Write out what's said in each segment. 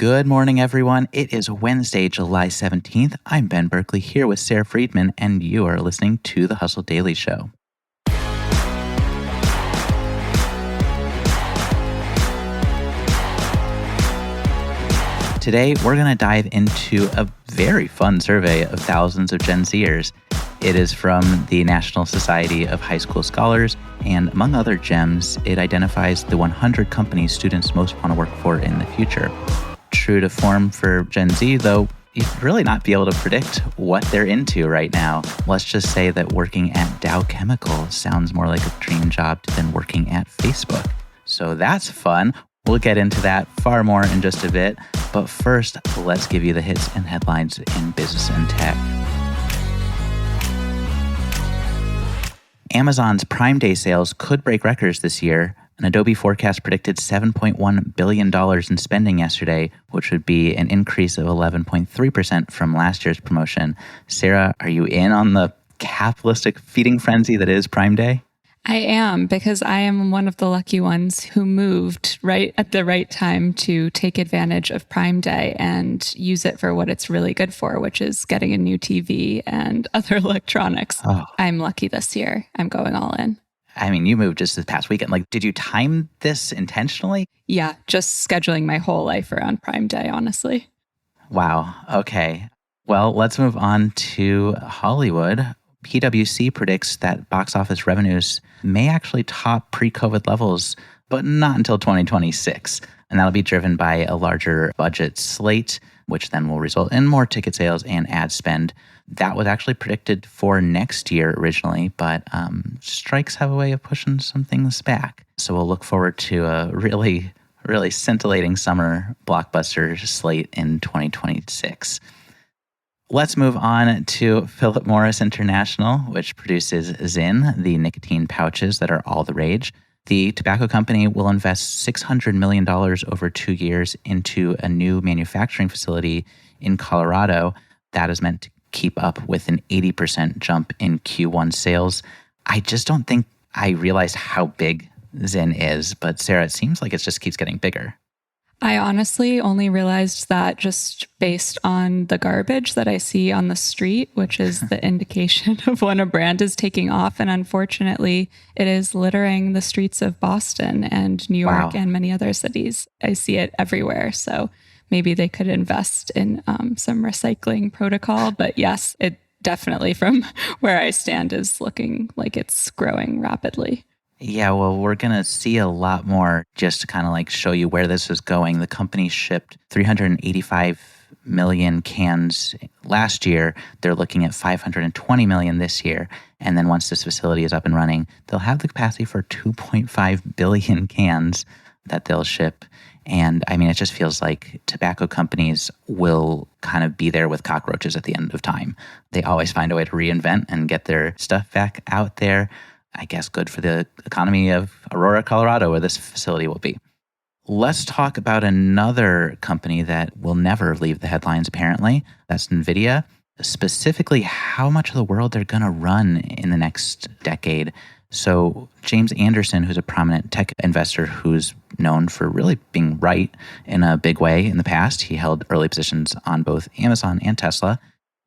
Good morning, everyone. It is Wednesday, July 17th. I'm Ben Berkley here with Sara Friedman, and you are listening to The Hustle Daily Show. Today, we're going to dive into a very fun survey of thousands of Gen Zers. It is from the National Society of High School Scholars, and among other gems, it identifies the 100 companies students most want to work for in the future. True to form for Gen Z, though, you'd really not be able to predict what they're into right now. Let's just say that working at Dow Chemical sounds more like a dream job than working at Facebook. So that's fun. We'll get into that far more in just a bit. But first, let's give you the hits and headlines in business and tech. Amazon's Prime Day sales could break records this year. An Adobe forecast predicted $7.1 billion in spending yesterday, which would be an increase of 11.3% from last year's promotion. Sara, are you in on the capitalistic feeding frenzy that is Prime Day? I am, because I am one of the lucky ones who moved right at the right time to take advantage of Prime Day and use it for what it's really good for, which is getting a new TV and other electronics. Oh. I'm lucky this year. I'm going all in. I mean, you moved just this past weekend. Did you time this intentionally? Yeah, just scheduling my whole life around Prime Day, honestly. Wow. Okay. Well, let's move on to Hollywood. PwC predicts that box office revenues may actually top pre-COVID levels, but not until 2026. And that'll be driven by a larger budget slate, which then will result in more ticket sales and ad spend. That was actually predicted for next year originally, but strikes have a way of pushing some things back. So we'll look forward to a really, really scintillating summer blockbuster slate in 2026. Let's move on to Philip Morris International, which produces Zyn, the nicotine pouches that are all the rage. The tobacco company will invest $600 million over 2 years into a new manufacturing facility in Colorado that is meant to keep up with an 80% jump in Q1 sales. I just don't think I realized how big Zyn is, but Sara, it seems like it just keeps getting bigger. I honestly only realized that just based on the garbage that I see on the street, which is the indication of when a brand is taking off. And unfortunately, it is littering the streets of Boston and New York and many other cities. I see it everywhere. So maybe they could invest in some recycling protocol. But yes, it definitely, from where I stand, is looking like it's growing rapidly. Yeah, well, we're going to see a lot more just to kind of show you where this is going. The company shipped 385 million cans last year. They're looking at 520 million this year. And then once this facility is up and running, they'll have the capacity for 2.5 billion cans that they'll ship. And I mean, it just feels like tobacco companies will kind of be there with cockroaches at the end of time. They always find a way to reinvent and get their stuff back out there. I guess good for the economy of Aurora, Colorado, where this facility will be. Let's talk about another company that will never leave the headlines, apparently. That's NVIDIA. Specifically, how much of the world they're going to run in the next decade. So James Anderson, who's a prominent tech investor who's known for really being right in a big way in the past. He held early positions on both Amazon and Tesla.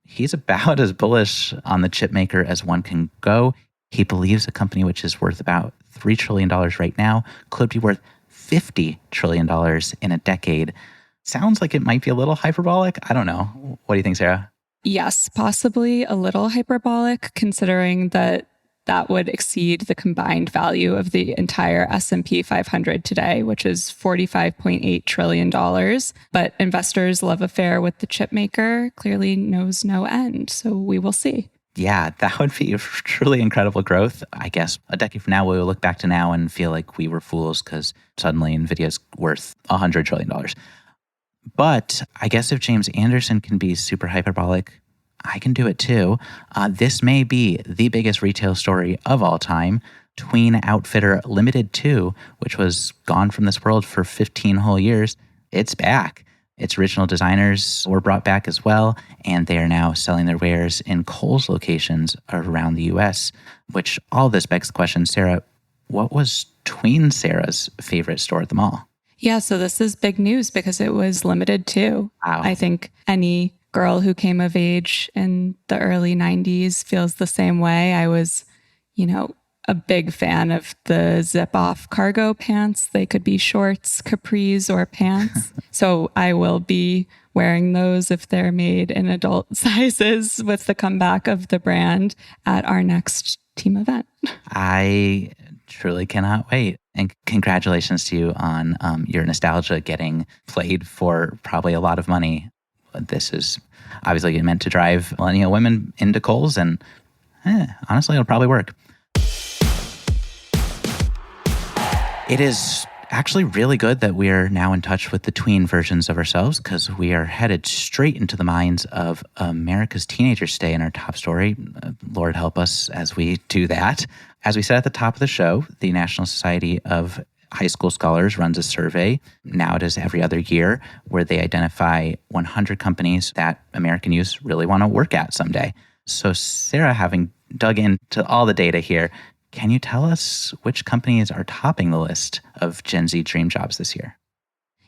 He's about as bullish on the chip maker as one can go. He believes a company which is worth about $3 trillion right now could be worth $50 trillion in a decade. Sounds like it might be a little hyperbolic. I don't know. What do you think, Sara? Yes, possibly a little hyperbolic, considering that would exceed the combined value of the entire S&P 500 today, which is $45.8 trillion. But investors' love affair with the chip maker clearly knows no end. So we will see. Yeah, that would be truly incredible growth. I guess a decade from now, we will look back to now and feel like we were fools because suddenly NVIDIA's worth $100 trillion. But I guess if James Anderson can be super hyperbolic, I can do it too. This may be the biggest retail story of all time. Tween outfitter Limited 2, which was gone from this world for 15 whole years, it's back. Its original designers were brought back as well, and they are now selling their wares in Kohl's locations around the U.S., which all this begs the question, Sara, what was Tween Sara's favorite store at the mall? Yeah, so this is big news because it was limited too. Wow. I think any girl who came of age in the early 90s feels the same way. I was, you know, a big fan of the zip off cargo pants. They could be shorts, capris, or pants. So I will be wearing those if they're made in adult sizes with the comeback of the brand at our next team event. I truly cannot wait. And congratulations to you on your nostalgia getting played for probably a lot of money. This is obviously meant to drive millennial women into Kohl's, and honestly, it'll probably work. It is actually really good that we're now in touch with the tween versions of ourselves, because we are headed straight into the minds of America's teenagers today in our top story. Lord help us as we do that. As we said at the top of the show, the National Society of High School Scholars runs a survey. Now it is every other year, where they identify 100 companies that American youth really want to work at someday. So Sara, having dug into all the data here, can you tell us which companies are topping the list of Gen Z dream jobs this year?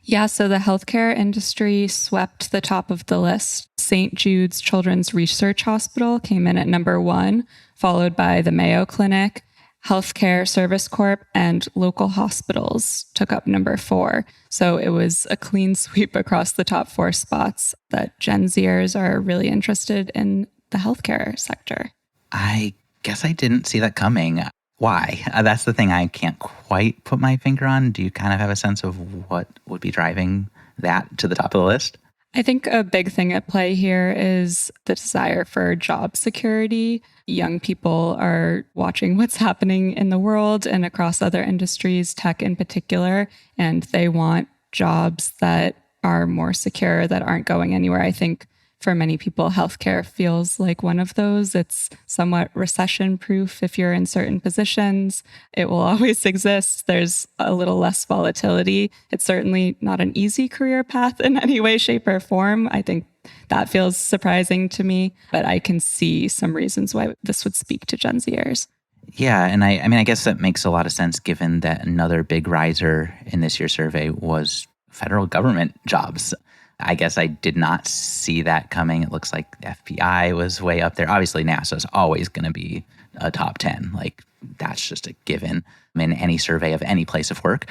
Yeah, so the healthcare industry swept the top of the list. St. Jude's Children's Research Hospital came in at number 1, followed by the Mayo Clinic. Healthcare Service Corp and local hospitals took up number 4. So it was a clean sweep across the top 4 spots that Gen Zers are really interested in the healthcare sector. I guess I didn't see that coming. Why? That's the thing I can't quite put my finger on. Do you kind of have a sense of what would be driving that to the top of the list? I think a big thing at play here is the desire for job security. Young people are watching what's happening in the world and across other industries, tech in particular, and they want jobs that are more secure, that aren't going anywhere. I think for many people, healthcare feels like one of those. It's somewhat recession-proof if you're in certain positions. It will always exist. There's a little less volatility. It's certainly not an easy career path in any way, shape, or form. I think that feels surprising to me, but I can see some reasons why this would speak to Gen Zers. Yeah, and I mean, I guess that makes a lot of sense given that another big riser in this year's survey was federal government jobs. I guess I did not see that coming. It looks like the FBI was way up there. Obviously, NASA is always going to be a top 10. Like, that's just a given in any survey of any place of work.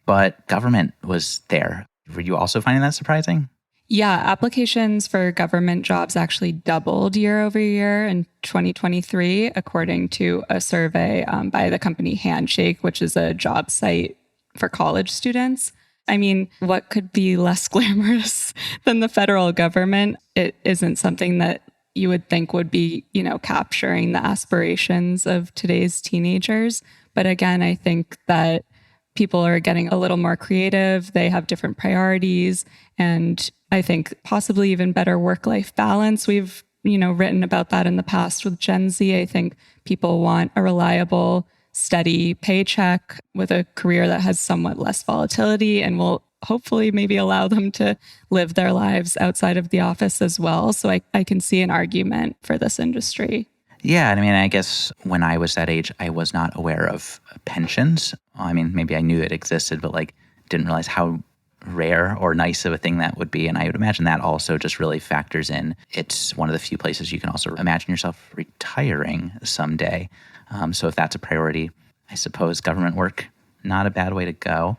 But government was there. Were you also finding that surprising? Yeah, applications for government jobs actually doubled year over year in 2023, according to a survey by the company Handshake, which is a job site for college students. I mean, what could be less glamorous than the federal government? It isn't something that you would think would be, capturing the aspirations of today's teenagers. But again, I think that people are getting a little more creative. They have different priorities. And I think possibly even better work-life balance. We've, written about that in the past with Gen Z. I think people want a reliable, steady paycheck with a career that has somewhat less volatility and will hopefully maybe allow them to live their lives outside of the office as well. So I can see an argument for this industry. Yeah, and I mean, I guess when I was that age, I was not aware of pensions. I mean, maybe I knew it existed, but didn't realize how rare or nice of a thing that would be. And I would imagine that also just really factors in. It's one of the few places you can also imagine yourself retiring someday. So if that's a priority, I suppose government work, not a bad way to go.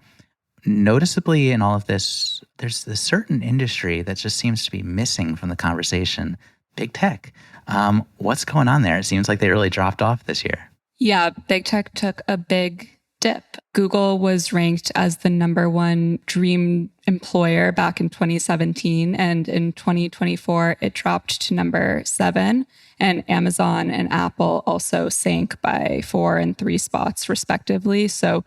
Noticeably in all of this, there's this certain industry that just seems to be missing from the conversation, big tech. What's going on there? It seems like they really dropped off this year. Yeah, big tech took a big dip. Google was ranked as the number 1 dream employer back in 2017. And in 2024, it dropped to number 7. And Amazon and Apple also sank by 4 and 3 spots, respectively. So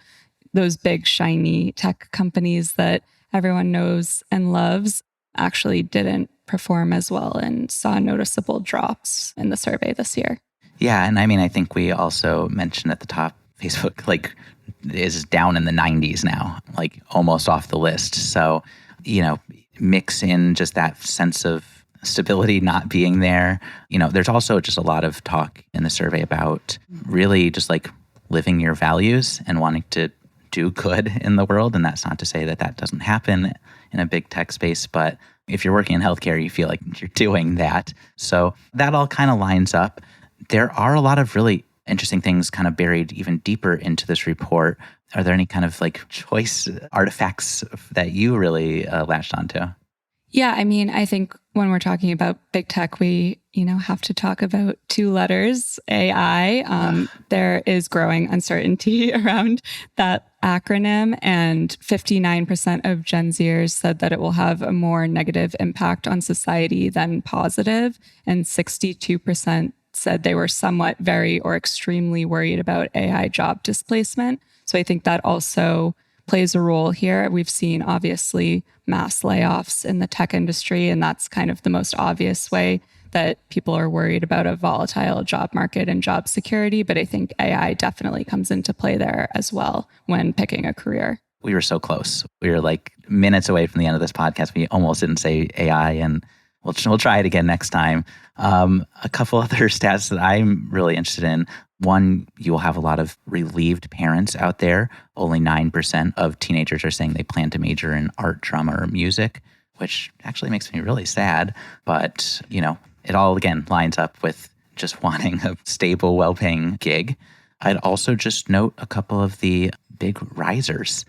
those big, shiny tech companies that everyone knows and loves actually didn't perform as well and saw noticeable drops in the survey this year. Yeah, and I mean, I think we also mentioned at the top, Facebook is down in the 90s now, almost off the list. So, mix in just that sense of stability not being there. There's also just a lot of talk in the survey about really just living your values and wanting to do good in the world. And that's not to say that that doesn't happen in a big tech space, but if you're working in healthcare, you feel like you're doing that. So that all kind of lines up. There are a lot of really interesting things kind of buried even deeper into this report. Are there any kind of like choice artifacts that you really latched onto? Yeah, I mean, I think when we're talking about big tech, we, have to talk about two letters, AI. There is growing uncertainty around that acronym, and 59% of Gen Zers said that it will have a more negative impact on society than positive, and 62% said they were somewhat very or extremely worried about AI job displacement. So I think that also plays a role here. We've seen obviously mass layoffs in the tech industry, and that's kind of the most obvious way that people are worried about a volatile job market and job security. But I think AI definitely comes into play there as well when picking a career. We were so close. We were like minutes away from the end of this podcast. We almost didn't say AI, and we'll try it again next time. A couple other stats that I'm really interested in. One, you will have a lot of relieved parents out there. Only 9% of teenagers are saying they plan to major in art, drama, or music, which actually makes me really sad. But, it all, again, lines up with just wanting a stable, well-paying gig. I'd also just note a couple of the big risers.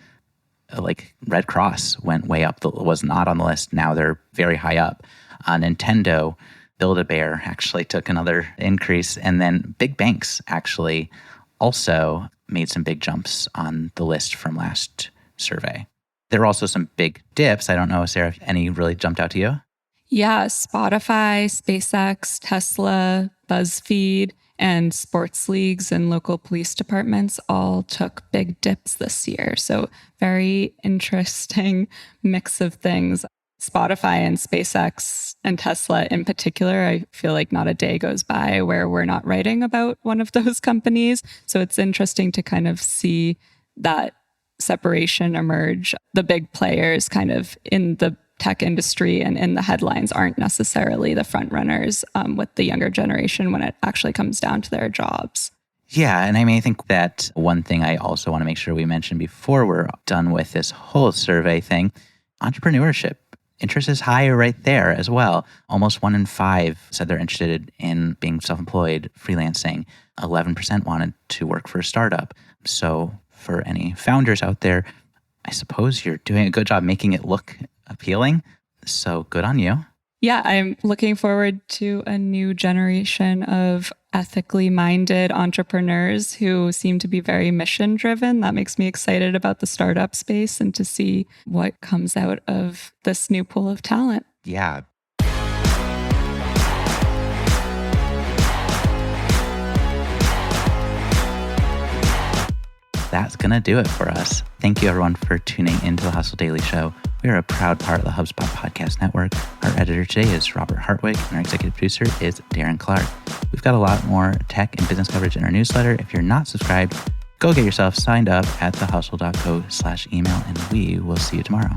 Like Red Cross went way up, was not on the list. Now they're very high up. Nintendo, Build-A-Bear actually took another increase. And then big banks actually also made some big jumps on the list from last survey. There were also some big dips. I don't know, Sarah, if any really jumped out to you? Yeah, Spotify, SpaceX, Tesla, BuzzFeed, and sports leagues and local police departments all took big dips this year. So very interesting mix of things. Spotify and SpaceX and Tesla in particular, I feel like not a day goes by where we're not writing about one of those companies. So it's interesting to kind of see that separation emerge. The big players kind of in the tech industry and in the headlines aren't necessarily the front runners with the younger generation when it actually comes down to their jobs. Yeah, and I think that one thing I also want to make sure we mention before we're done with this whole survey thing, entrepreneurship. Interest is higher right there as well. Almost 1 in 5 said they're interested in being self-employed, freelancing. 11% wanted to work for a startup. So for any founders out there, I suppose you're doing a good job making it look appealing. So good on you. Yeah, I'm looking forward to a new generation of ethically minded entrepreneurs who seem to be very mission driven. That makes me excited about the startup space and to see what comes out of this new pool of talent. Yeah. That's going to do it for us. Thank you, everyone, for tuning into the Hustle Daily Show. We are a proud part of the HubSpot Podcast Network. Our editor today is Robert Hartwig, and our executive producer is Darren Clark. We've got a lot more tech and business coverage in our newsletter. If you're not subscribed, go get yourself signed up at thehustle.co/email, and we will see you tomorrow.